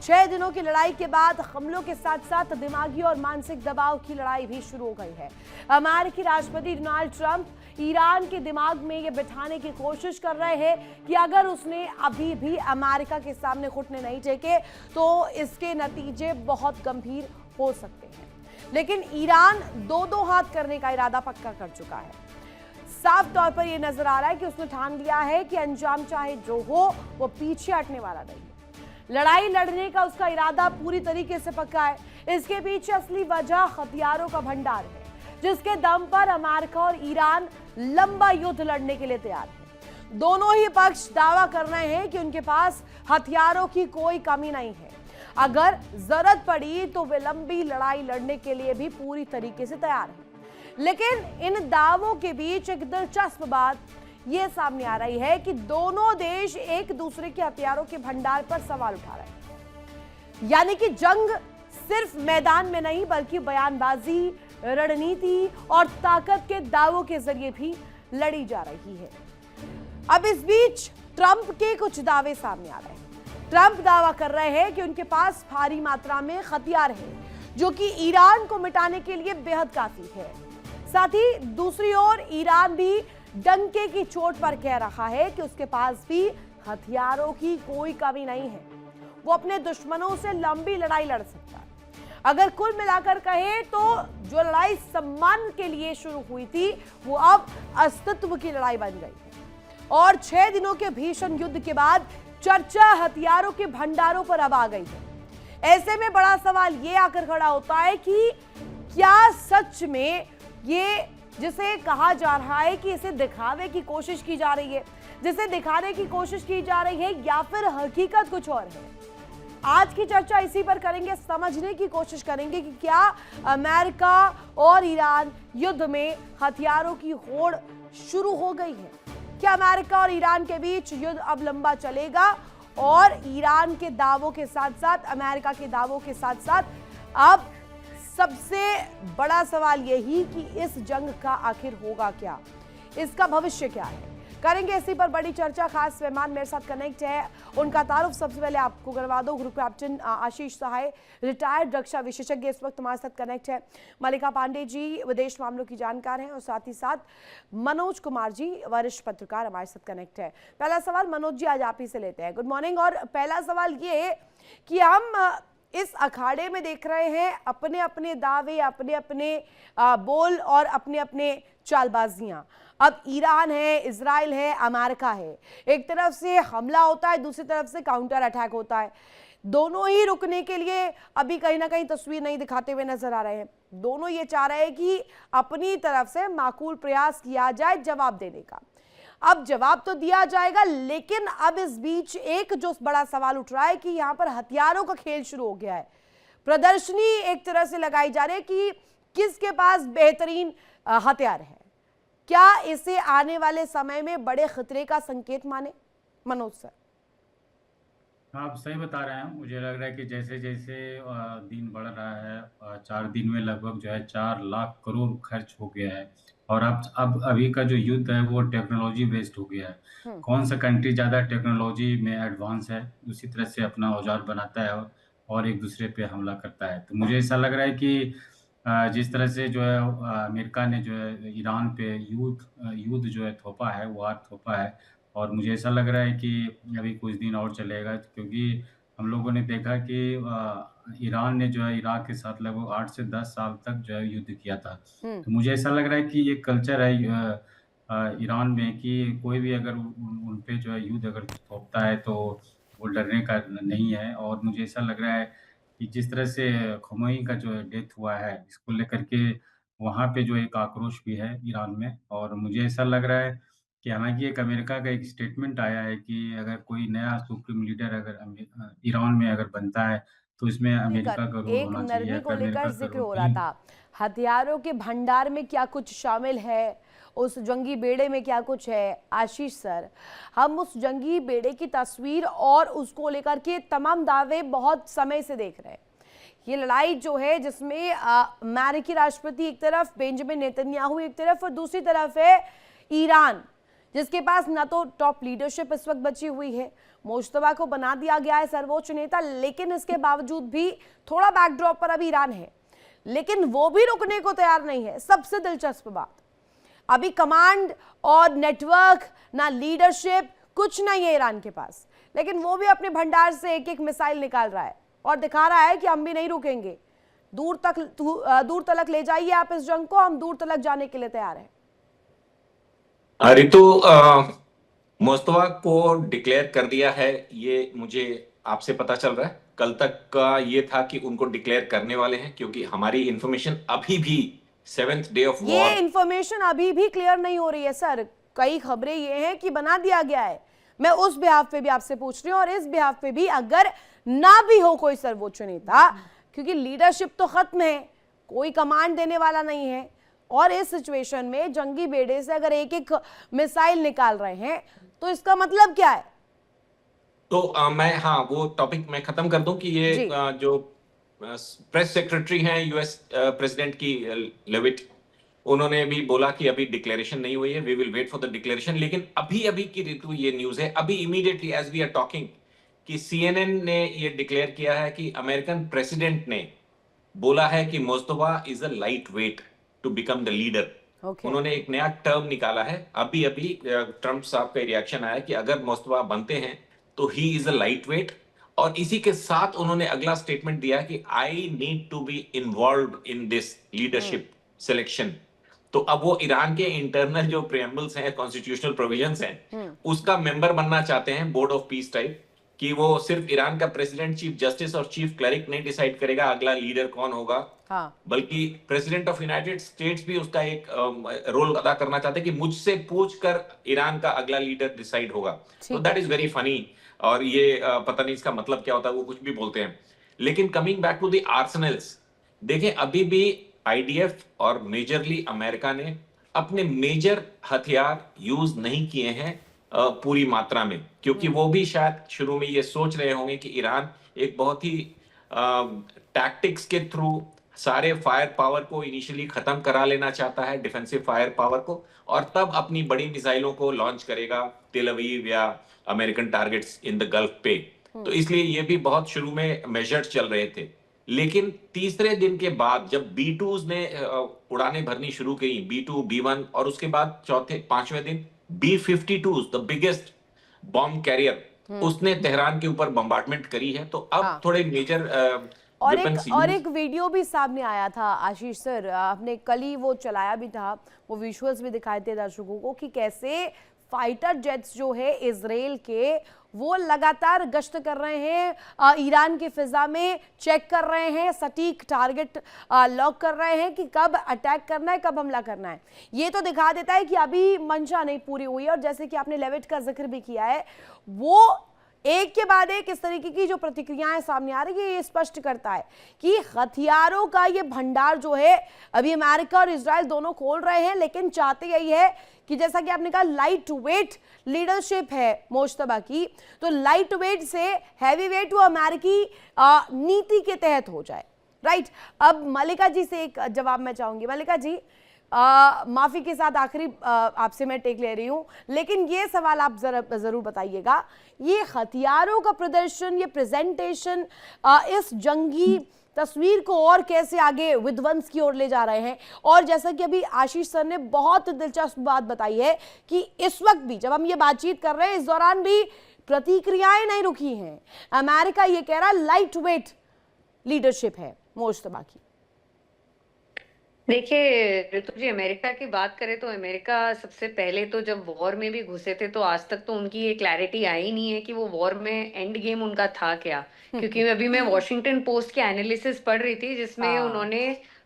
6 दिनों की लड़ाई के बाद हमलों के साथ साथ दिमागी और मानसिक दबाव की लड़ाई भी शुरू हो गई है। अमेरिकी राष्ट्रपति डोनाल्ड ट्रंप ईरान के दिमाग में ये बिठाने की कोशिश कर रहे हैं कि अगर उसने अभी भी अमेरिका के सामने घुटने नहीं टेके तो इसके नतीजे बहुत गंभीर हो सकते हैं। लेकिन ईरान दो हाथ करने का इरादा पक्का कर चुका है। साफ तौर पर यह नजर आ रहा है कि उसने ठान लिया है कि अंजाम चाहे जो हो वो पीछे हटने वाला नहीं है। लड़ाई लड़ने का उसका इरादा पूरी तरीके से पक्का है। इसके पीछे असली वजह हथियारों का भंडार है, जिसके दम पर अमेरिका और ईरान लंबा युद्ध लड़ने के लिए तैयार है। दोनों ही पक्ष दावा कर रहे हैं कि उनके पास हथियारों की कोई कमी नहीं है। अगर जरूरत पड़ी तो वे लंबी लड़ाई लड़ने के लिए भी पूरी तरीके से तैयार हैं। लेकिन इन दावों के बीच एक दिलचस्प बात यह सामने आ रही है कि दोनों देश एक दूसरे के हथियारों के भंडार पर सवाल उठा रहे हैं। यानी कि जंग सिर्फ मैदान में नहीं बल्कि बयानबाजी, रणनीति और ताकत के दावों के जरिए भी लड़ी जा रही है। अब इस बीच ट्रंप के कुछ दावे सामने आ रहे हैं। ट्रंप दावा कर रहे हैं कि उनके पास भारी मात्रा में हथियार है, जो कि ईरान को मिटाने के लिए बेहद काफी है। साथ ही दूसरी ओर ईरान भी डंके की चोट पर कह रहा है कि उसके पास भी हथियारों की कोई कमी नहीं है। वो अपने दुश्मनों से लंबी लड़ाई लड़ सकता है। अगर कुल मिलाकर कहें तो जो लड़ाई सम्मान के लिए शुरू हुई थी वो अब अस्तित्व की लड़ाई बन गई है। और 6 दिनों के भीषण युद्ध के बाद चर्चा हथियारों के भंडारों पर अब आ गई है। ऐसे में बड़ा सवाल ये आकर खड़ा होता है कि क्या सच में ये जिसे कहा जा रहा है कि इसे दिखावे की कोशिश की जा रही है, जिसे दिखाने की कोशिश की जा रही है, या फिर हकीकत कुछ और है। आज की चर्चा इसी पर करेंगे, समझने की कोशिश करेंगे कि क्या अमेरिका और ईरान युद्ध में हथियारों की होड़ शुरू हो गई है। क्या अमेरिका और ईरान के बीच युद्ध अब लंबा चलेगा और ईरान के दावों के साथ साथ अमेरिका के दावों के साथ साथ अब सबसे बड़ा सवाल यही कि इस जंग का आखिर होगा क्या, इसका भविष्य क्या है। करेंगे इसी पर बड़ी चर्चा। खास मेहमान मेरे साथ कनेक्ट है, उनका तारुफ सबसे पहले आपको करवा दो। ग्रुप कैप्टन आशीष सहाय, रिटायर्ड रक्षा विशेषज्ञ, इस वक्त हमारे साथ कनेक्ट है। मल्लिका पांडे जी विदेश मामलों की जानकार हैं और साथ ही साथ मनोज कुमार जी वरिष्ठ पत्रकार हमारे साथ कनेक्ट है। पहला सवाल मनोज जी आज आप ही से लेते हैं। Good morning. और पहला सवाल ये कि हम इस अखाड़े में देख रहे हैं अपने अपने दावे, अपने अपने बोल और अपने अपने चालबाजियां। अब ईरान है, इजराइल है, अमेरिका है। एक तरफ से हमला होता है, दूसरी तरफ से काउंटर अटैक होता है। दोनों ही रुकने के लिए अभी कहीं ना कहीं तस्वीर नहीं दिखाते हुए नजर आ रहे हैं। दोनों ये चाह रहे हैं कि अपनी तरफ से माकूल प्रयास किया जाए जवाब देने का। अब जवाब तो दिया जाएगा, लेकिन अब इस बीच एक जो बड़ा सवाल उठ रहा है कि यहां पर हथियारों का खेल शुरू हो गया है। प्रदर्शनी एक तरह से लगाई जा रही है कि किसके पास बेहतरीन हथियार है। क्या इसे आने वाले समय में बड़े खतरे का संकेत माने? मनोज सर, आप सही बता रहे हैं। मुझे लग रहा है कि जैसे जैसे दिन बढ़ रहा है, 4 दिन में लगभग जो है 4 लाख करोड़ खर्च हो गया है। और अब अभी का जो युद्ध है वो टेक्नोलॉजी बेस्ड हो गया है। कौन सा कंट्री ज़्यादा टेक्नोलॉजी में एडवांस है, उसी तरह से अपना औजार बनाता है और एक दूसरे पे हमला करता है। तो मुझे ऐसा लग रहा है कि जिस तरह से जो है अमेरिका ने जो है ईरान पे युद्ध जो है थोपा है, वार थोपा है। और मुझे ऐसा लग रहा है कि अभी कुछ दिन और चलेगा, क्योंकि हम लोगों ने देखा कि ईरान ने जो है इराक के साथ लगभग 8 से 10 साल तक जो है युद्ध किया था। तो मुझे ऐसा लग रहा है कि ये कल्चर है ईरान में कि कोई भी अगर उन पे जो है युद्ध अगर थोपता है तो वो डरने का नहीं है। और मुझे ऐसा लग रहा है कि जिस तरह से ख़ुमैनी का जो डेथ हुआ है, इसको लेकर के वहाँ पे जो एक आक्रोश भी है ईरान में। और मुझे ऐसा लग रहा है कि हालाँकि एक अमेरिका का एक स्टेटमेंट आया है कि अगर कोई नया सुप्रीम लीडर अगर ईरान में अगर बनता है, तो इसमें अमेरिका का रोल एक होना चाहिए, या नरमी को फिर लेकर अमेरिका का जिक्र रोल हो रहा नहीं। था। हथियारों के भंडार में क्या कुछ शामिल है, उस जंगी बेड़े में क्या कुछ है? आशीष सर, हम उस जंगी बेड़े की तस्वीर और उसको लेकर के तमाम दावे बहुत समय से देख रहे हैं। ये लड़ाई जो है जिसमें अमेरिकी राष्ट्रपति एक तरफ, बेंजामिन नेतन्याहू एक तरफ और दूसरी तरफ है ईरान, जिसके पास ना तो टॉप लीडरशिप इस वक्त बची हुई है। मुश्तबा को बना दिया गया है सर्वोच्च नेता, लेकिन इसके बावजूद भी थोड़ा बैकड्रॉप पर अभी ईरान है, लेकिन वो भी रुकने को तैयार नहीं है। सबसे दिलचस्प बात, अभी कमांड और नेटवर्क ना लीडरशिप कुछ नहीं है ईरान के पास, लेकिन वो भी अपने भंडार से एक एक मिसाइल निकाल रहा है और दिखा रहा है कि हम भी नहीं रुकेंगे, दूर तलक ले जाइए आप इस जंग को, हम दूर तलक जाने के लिए तैयार हैं। रितु, मोस्तफा को डिक्लेयर कर दिया है, ये मुझे आपसे पता चल रहा है। कल तक का ये था कि उनको डिक्लेयर करने वाले हैं, क्योंकि हमारी इंफॉर्मेशन अभी भी 7th डे ऑफ वॉर, ये इंफॉर्मेशन अभी भी क्लियर नहीं हो रही है सर। कई खबरें ये हैं कि बना दिया गया है। मैं उस बिहाफ पे भी आपसे पूछ रही हूँ, और इस बिहाफ पे भी अगर ना भी हो कोई सर्वोच्च नेता, क्योंकि लीडरशिप तो खत्म है, कोई कमांड देने वाला नहीं है, और इस सिचुएशन में जंगी बेड़े से अगर एक एक मिसाइल निकाल रहे हैं तो इसका मतलब क्या है? तो मैं वो टॉपिक मैं खत्म कर दूं कि ये जो प्रेस सेक्रेटरी हैं यूएस प्रेसिडेंट की, लेविट, उन्होंने भी बोला कि अभी डिक्लेरेशन नहीं हुई है, we will wait for the declaration. लेकिन अभी अभी की ऋतु ये न्यूज है, अभी immediately as we are talking, कि CNN ने ये डिक्लेयर किया है कि अमेरिकन प्रेसिडेंट ने बोला है कि Mostafa is a light weight to become the leader. उन्होंने एक नया टर्म निकाला है। अभी अभी ट्रंप साहब का रिएक्शन आया कि अगर मोस्तफा बनते हैं तो he is a light weight, और इसी के साथ उन्होंने अगला स्टेटमेंट दिया कि I need to be involve in this leadership selection. तो अब वो ईरान के इंटरनल जो प्रियम्बल्स हैं, कॉन्स्टिट्यूशनल प्रोविजंस हैं, उसका मेंबर बनना चाहते हैं, बोर्ड ऑफ पीस टाइप, कि वो सिर्फ ईरान का प्रेसिडेंट, चीफ जस्टिस और चीफ क्लरिक नहीं डिसाइड करेगा अगला लीडर कौन होगा, बल्कि प्रेसिडेंट ऑफ यूनाइटेड स्टेट्स भी उसका एक रोल अदा करना चाहते हैं कि मुझसे पूछकर ईरान का अगला लीडर डिसाइड होगा। तो दैट इज वेरी फनी, और ये पता नहीं इसका मतलब क्या होता है, वो कुछ भी बोलते हैं। लेकिन coming back to the Arsenal's, देखें अभी भी IDF और मेजरली अमेरिका ने अपने मेजर हथियार यूज नहीं किए हैं पूरी मात्रा में, क्योंकि वो भी शायद शुरू में ये सोच रहे होंगे कि ईरान एक बहुत ही टैक्टिक्स के थ्रू सारे फायर पावर को इनिशियली खत्म करा लेना चाहता है, डिफेंसिव फायर पावर को, और तब अपनी बड़ी मिसाइलों को लॉन्च करेगा तेल अवीव या American targets in the gulf पे। तो इसलिए ये भी बहुत शुरू में मेजर्स चल रहे थे। लेकिन तीसरे दिन के बाद जब B2s ने उड़ानें भरनी शुरू की, B2, B1, और उसके बाद पांचवें दिन B-52s, the biggest bomb carrier, उसने तेहरान के ऊपर बम्बार्डमेंट करी है। तो अब थोड़े मेजर और एक वीडियो भी सामने आया था आशीष सर, आपने कल ही वो चलाया भी था, वो विजुअल्स भी दिखाए थे दर्शकों को, कि कैसे फाइटर जेट्स जो है इजराइल के, वो लगातार गश्त कर रहे हैं ईरान की फिजा में, चेक कर रहे हैं, सटीक टारगेट लॉक कर रहे हैं कि कब अटैक करना है, कब हमला करना है। ये तो दिखा देता है कि अभी मंशा नहीं पूरी हुई है। और जैसे कि आपने लेविट का जिक्र भी किया है, वो एक के बाद एक इस तरीके की जो प्रतिक्रियाएं सामने आ रही है, ये स्पष्ट करता है कि हथियारों का ये भंडार जो है अभी अमेरिका और इजराइल दोनों खोल रहे हैं, लेकिन चाहते यही है कि जैसा कि आपने कहा लाइट वेट लीडरशिप है मुश्तबा की, तो लाइट वेट से हैवी वेट वो अमेरिकी नीति के तहत हो जाए। राइट, अब मलिका जी से एक जवाब मैं चाहूंगी। मलिका जी, माफी के साथ आखिरी आपसे मैं टेक ले रही हूं, लेकिन ये सवाल आप जरूर बताइएगा, ये हथियारों का प्रदर्शन, ये प्रेजेंटेशन इस जंगी तस्वीर को और कैसे आगे विध्वंस की ओर ले जा रहे हैं? और जैसा कि अभी आशीष सर ने बहुत दिलचस्प बात बताई है कि इस वक्त भी जब हम ये बातचीत कर रहे हैं, इस दौरान भी प्रतिक्रियाएं नहीं रुकी हैं। अमेरिका ये कह रहा है लाइट वेट लीडरशिप है मुश्तबा की। देखिए ऋतु जी, अमेरिका की बात करें तो अमेरिका सबसे पहले तो जब वॉर में भी घुसे थे तो आज तक तो उनकी ये क्लैरिटी आई नहीं है कि वो वॉर में एंड गेम उनका था क्या। क्योंकि अभी मैं वॉशिंगटन पोस्ट के एनालिसिस पढ़ रही थी, जिसमें उन्होंने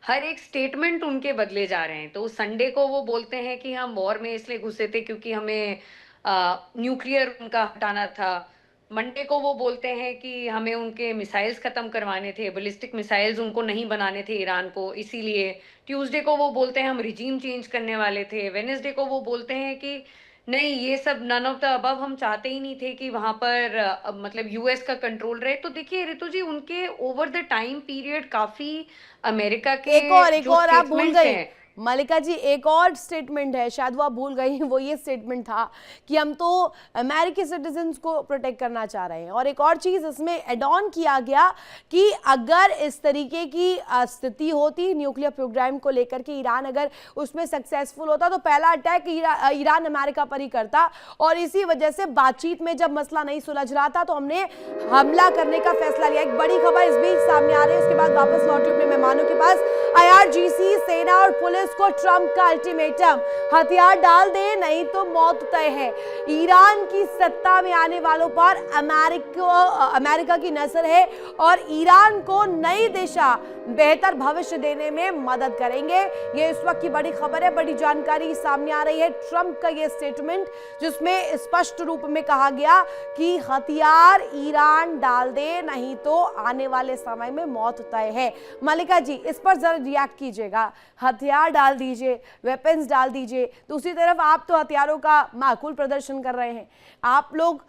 हर एक स्टेटमेंट उनके बदले जा रहे हैं। तो संडे को वो बोलते हैं कि हम वॉर में इसलिए घुसे थे क्योंकि हमें न्यूक्लियर उनका हटाना था। मंडे को वो बोलते हैं कि हमें उनके मिसाइल्स खत्म करवाने थे, बैलिस्टिक मिसाइल्स उनको नहीं बनाने थे ईरान को, इसीलिए। ट्यूसडे को वो बोलते हैं हम रिजीम चेंज करने वाले थे। वेडनेसडे को वो बोलते हैं कि नहीं, ये सब नन ऑफ द अबव, हम चाहते ही नहीं थे कि वहां पर मतलब यूएस का कंट्रोल रहे। तो देखिए ऋतु जी, उनके ओवर द टाइम पीरियड काफी अमेरिका के एक और आप भूल गई, मलिका जी, एक और स्टेटमेंट है, शायद वो आप भूल गई, वो ये स्टेटमेंट था कि हम तो अमेरिकी सिटीजन्स को प्रोटेक्ट करना चाह रहे हैं। और एक और चीज़ इसमें एड ऑन किया गया कि अगर इस तरीके की स्थिति होती न्यूक्लियर प्रोग्राम को लेकर के, ईरान अगर उसमें सक्सेसफुल होता तो पहला अटैक ईरान अमेरिका पर ही करता, और इसी वजह से बातचीत में जब मसला नहीं सुलझ रहा था तो हमने हमला करने का फैसला लिया। एक बड़ी खबर इस बीच सामने आ रही है, उसके बाद वापस लौटे अपने मेहमानों के पास। IRGC, सेना और पुलिस को ट्रंप का अल्टीमेटम, हथियार डाल दे नहीं तो मौत तय है। ईरान की सत्ता में आने वालों पर अमेरिका की नजर है और ईरान को नई दिशा, बेहतर भविष्य देने में मदद करेंगे। ये इस वक्त की बड़ी खबर है, बड़ी जानकारी सामने आ रही है। ट्रंप का ये स्टेटमेंट जिसमें स्पष्ट रूप में कहा गया कि हथियार ईरान डाल दे नहीं तो आने वाले समय में मौत तय है। मलिका जी, इस पर जरा रिएक्ट कीजिएगा। हथियार डाल दीजिए, वेपन्स डाल दीजिए, दूसरी तरफ आप तो हथियारों का माकूल प्रदर्शन कर रहे हैं। आप लोग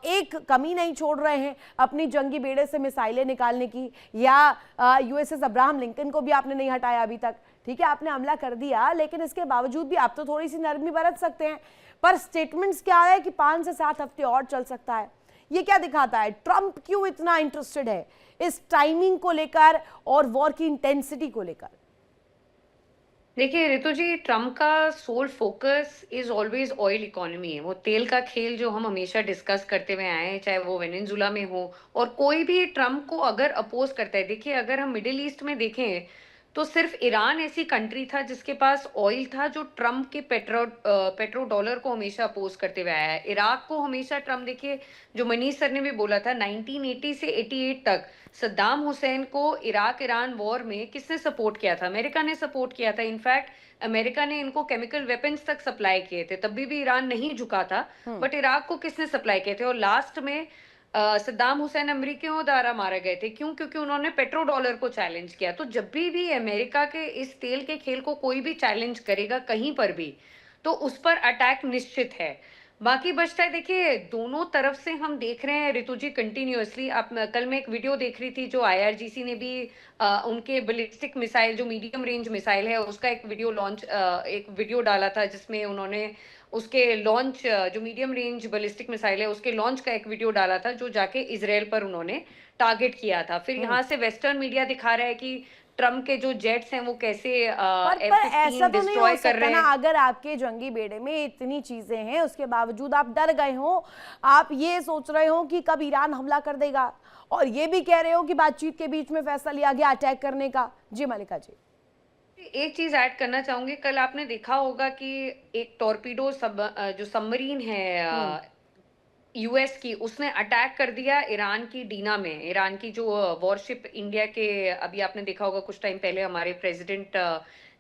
एक कमी नहीं छोड़ रहे हैं अपनी जंगी बेड़े से मिसाइलें निकालने की, या USS अब्राहम लिंकन को भी आपने नहीं हटाया अभी तक। ठीक है, आपने हमला कर दिया, लेकिन इसके बावजूद भी आप तो थोड़ी सी नरमी बरत सकते हैं। पर स्टेटमेंट्स क्या है कि 5 से 7 हफ्ते और चल सकता है। ये क्या दिखाता है? ट्रंप क्यों इतना इंटरेस्टेड है इस टाइमिंग को लेकर और वॉर की इंटेंसिटी को लेकर? देखिए रितु जी, ट्रम्प का sole focus is always oil economy है। वो तेल का खेल जो हम हमेशा डिस्कस करते हुए आए हैं, चाहे वो वेनेजुला में हो, और कोई भी ट्रम्प को अगर अपोज करता है। देखिए, अगर हम मिडिल ईस्ट में देखें तो सिर्फ ईरान ऐसी कंट्री था जिसके पास ऑयल था, जो ट्रम्प के पेट्रो डॉलर को हमेशा अपोज करते हुए आया है। इराक को हमेशा ट्रम्प, देखिए जो मनीष सर ने भी बोला था, 1980 से 88 तक सद्दाम हुसैन को इराक ईरान वॉर में किसने सपोर्ट किया था? अमेरिका ने सपोर्ट किया था। इनफैक्ट अमेरिका ने इनको केमिकल वेपन्स तक सप्लाई किए थे, तब भी ईरान नहीं झुका था। बट इराक को किसने सप्लाई किए थे? और लास्ट में सद्दाम हुसैन अमेरिकियों द्वारा मारे गए थे। क्यों? क्योंकि उन्होंने पेट्रो डॉलर को चैलेंज किया। तो जब भी अमेरिका के इस तेल के खेल को कोई भी चैलेंज करेगा कहीं पर भी, तो उस पर अटैक निश्चित है। बाकी बचता है, देखिए दोनों तरफ से हम देख रहे हैं रितु जी कंटिन्यूअसली। आप, कल मैं एक वीडियो देख रही थी जो IRGC ने भी उनके बैलिस्टिक मिसाइल जो मीडियम रेंज मिसाइल है उसका एक वीडियो डाला था, जिसमें उन्होंने उसके लॉन्च, जो मीडियम रेंज बैलिस्टिक मिसाइल है उसके लॉन्च का एक वीडियो डाला था, जो जाके इजराइल पर उन्होंने टारगेट किया था। फिर यहाँ से वेस्टर्न मीडिया दिखा रहा है कि ट्रम्प के जो जेट्स हैं वो कैसे ऐसा तो नहीं हो कर सकता रहे ना, हैं। अगर आपके जंगी बेड़े में इतनी चीजें हैं उसके बावजूद आप डर गए हो, आप ये सोच रहे हो कि कब ईरान हमला कर देगा, और ये भी कह रहे हो कि बातचीत के बीच में फैसला लिया गया अटैक करने का। जी मलिका जी, एक चीज ऐड करना चाहूंगी। कल आपने देखा होगा कि एक टॉर्पीडो जो सबमरीन है US की, उसने अटैक कर दिया ईरान की डीना में। ईरान की जो वॉरशिप इंडिया के, अभी आपने देखा होगा कुछ टाइम पहले हमारे प्रेसिडेंट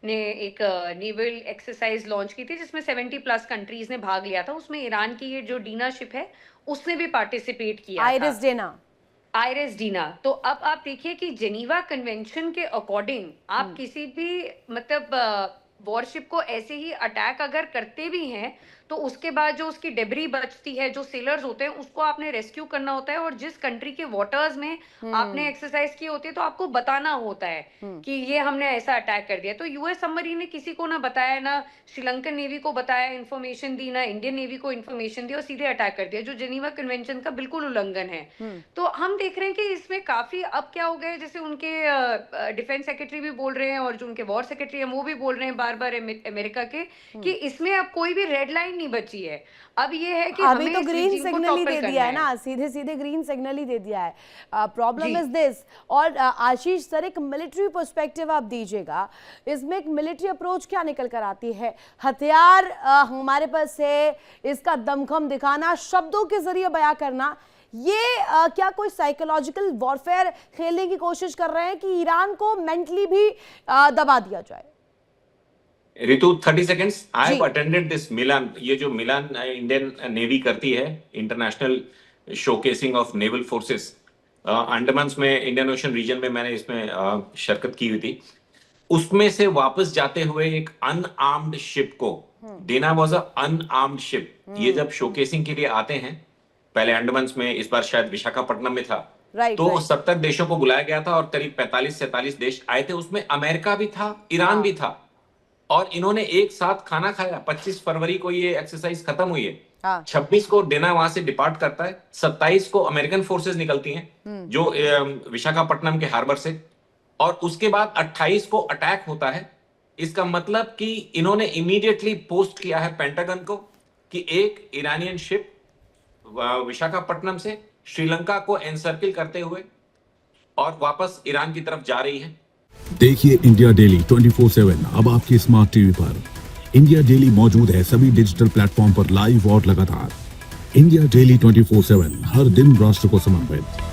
ने एक नेवल एक्सरसाइज लॉन्च की थी जिसमें 70+ कंट्रीज ने भाग लिया था। उसमें ईरान की ये जो डीना शिप है उसने भी पार्टिसिपेट किया था, आयरिस डीना। तो अब आप देखिए कि जेनीवा कन्वेंशन के अकॉर्डिंग आप किसी भी मतलब वॉरशिप को ऐसे ही अटैक अगर करते भी हैं तो उसके बाद जो उसकी डेब्री बचती है, जो सेलर्स होते हैं, उसको आपने रेस्क्यू करना होता है। और जिस कंट्री के वाटर्स में आपने एक्सरसाइज की होती है तो आपको बताना होता है कि ये हमने ऐसा अटैक कर दिया। तो US सबमरीन ने किसी को ना बताया, ना श्रीलंकन नेवी को बताया, इन्फॉर्मेशन दी, ना इंडियन नेवी को इन्फॉर्मेशन दी, और सीधे अटैक कर दिया, जो जेनीवा कन्वेंशन का बिल्कुल उल्लंघन है। तो हम देख रहे हैं कि इसमें काफी अब क्या हो गया है, जैसे उनके डिफेंस सेक्रेटरी भी बोल रहे हैं और जो उनके वॉर सेक्रेटरी हैं वो भी बोल रहे हैं बार बार अमेरिका के, कि इसमें अब कोई भी रेड लाइन नहीं बची है। अब ये है कि अभी हमें तो इस ग्रीन regime को सिग्नल ही topple दे करना दिया है ना, सीधे सीधे ग्रीन सिग्नल ही दे दिया है। प्रॉब्लम जी। Is this. और आशीष सर, एक मिलिट्री पर्सपेक्टिव आप दीजिएगा, इसमें एक मिलिट्री अप्रोच क्या निकल कर आती है? हथियार हमारे पास है, इसका दमखम दिखाना, शब्दों के जरिए बयां करना, ये क्या कोई साइकोलॉजिकल वॉरफेयर खेलने की कोशिश कर रहे हैं कि ईरान को मेंटली भी दबा दिया जाए? Ritu 30 seconds. I have attended this Milan, ये जो मिलान इंडियन नेवी करती है, international showcasing of naval forces, Andaman में, इंडियन ओशन रीजन में मैंने इसमें शिरकत की हुई थी। उसमें से वापस जाते हुए एक अनआर्म्ड शिप को, देना वाज अ अनआर्म्ड शिप, ये जब शोकेसिंग के लिए आते हैं, पहले अंडमान में, इस बार शायद विशाखापट्टनम में था, तो 70 देशों को बुलाया गया था और करीब 45-47 देश आए थे। उसमें अमेरिका भी था, ईरान भी था। और इन्होंने एक साथ खाना खाया। 25 फरवरी को ये एक्सरसाइज खत्म हुई है। हाँ। 26 को डेना वहां से डिपार्ट करता है। 27 को अमेरिकन फोर्सेस निकलती हैं जो विशाखापट्टनम के हार्बर से, और उसके बाद 28 को अटैक होता है। इसका मतलब कि इन्होंने इमीडिएटली पोस्ट किया है पेंटागन को कि एक ईरानियन शिप विशाखापट्टनम से श्रीलंका को एनसर्किल करते हुए और वापस ईरान की तरफ जा रही है। देखिए इंडिया डेली 24/7 अब आपकी स्मार्ट टीवी पर। इंडिया डेली मौजूद है सभी डिजिटल प्लेटफॉर्म पर लाइव और लगातार। इंडिया डेली 24/7 हर दिन राष्ट्र को समर्पित।